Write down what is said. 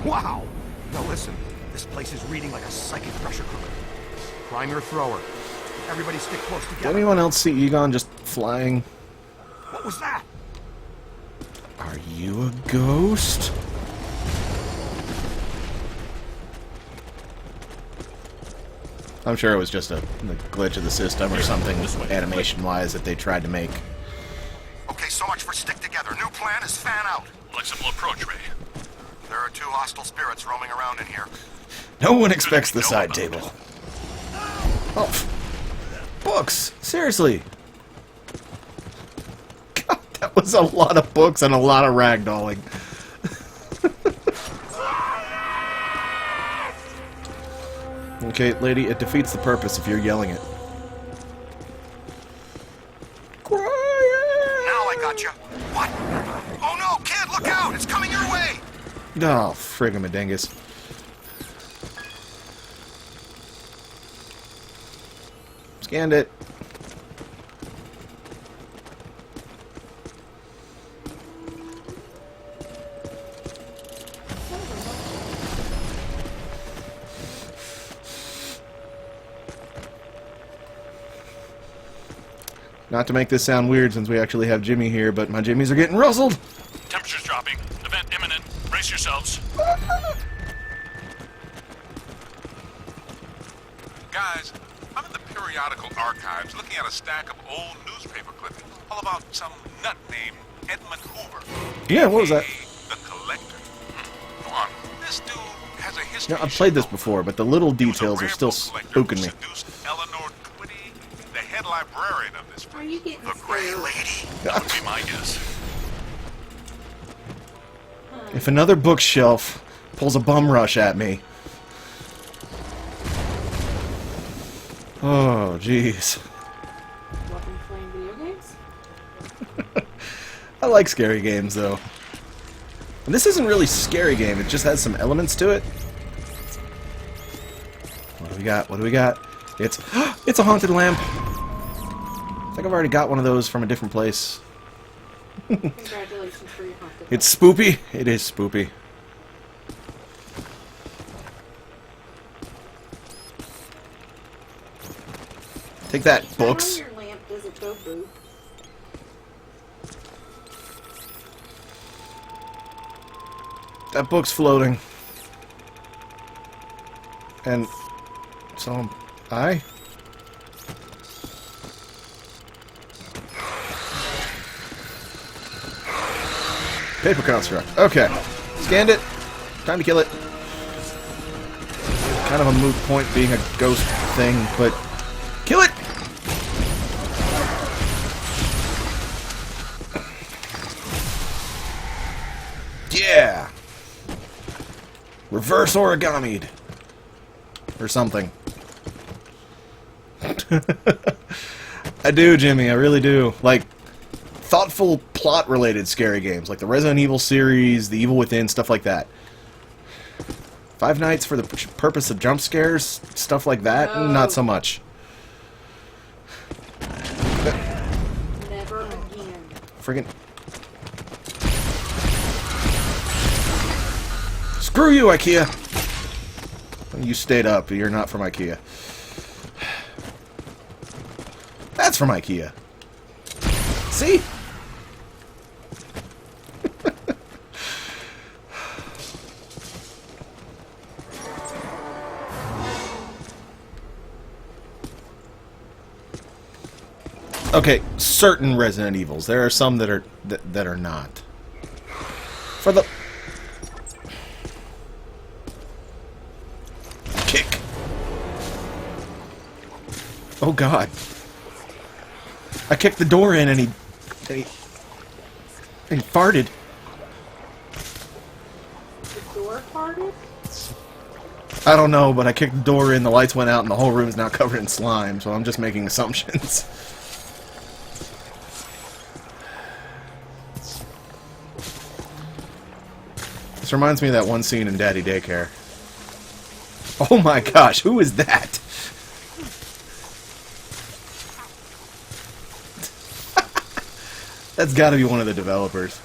Wow! Now listen, this place is reading like a psychic pressure cooker. Prime your thrower. Everybody stick close Did together. anyone else see Egon just flying? What was that? Are you a ghost? I'm sure it was just a glitch of the system or something animation-wise that they tried to make. Okay, so much for stick together. New plan is fan out. Flexible approach, Ray. There are 2 hostile spirits roaming around in here. No one expects the side table. Oh, books! Seriously! God, that was a lot of books and a lot of ragdolling. Okay, lady, it defeats the purpose if you're yelling it. Quiet! Now I got you. What? Oh no, kid, look out! It's coming your way! Oh, frigamadingus. Scanned it. Not to make this sound weird since we actually have Jimmy here, but my Jimmies are getting rustled. Temperature's dropping. Event imminent. Brace yourselves. Guys, I'm in the periodical archives looking at a stack of old newspaper clippings all about some nut named Edmund Hoover. Yeah, what was that? The Collector. Go on. This dude has a history. No, I've played this showing before, but the little he was a details are still rare book collector spooking me. who seduced Eleanor Twitty, the head librarian of this Are place. you getting The Gray scared? Lady. That would be my guess. If another bookshelf pulls a bum rush at me. Oh, jeez. Welcome to playing video games? I like scary games, though. And this isn't really a scary game, it just has some elements to it. What do we got? What do we got? It's it's a haunted lamp. I think I've already got one of those from a different place. Congratulations for your haunted. It's spoopy. It is spoopy. Take that, books. Your lamp doesn't go boop. That book's floating. And so am I. Paper construct. Okay. Scanned it. Time to kill it. Kind of a moot point being a ghost thing, but kill it! Yeah! Reverse origami'd. Or something. I do, Jimmy, I really do. Like, thoughtful, plot-related scary games, like the Resident Evil series, the Evil Within, stuff like that. Five Nights for the purpose of jump scares, stuff like that, No. not so much. Never again. Friggin' screw you, IKEA! You stayed up, you're not from IKEA. That's from IKEA. See? Okay, certain Resident Evils. There are some that are not. For the kick. Oh God! I kicked the door in and he farted. The door farted? I don't know, but I kicked the door in, the lights went out, and the whole room is now covered in slime. So I'm just making assumptions. This reminds me of that one scene in Daddy Daycare. Oh my gosh, who is that? That's gotta be one of the developers.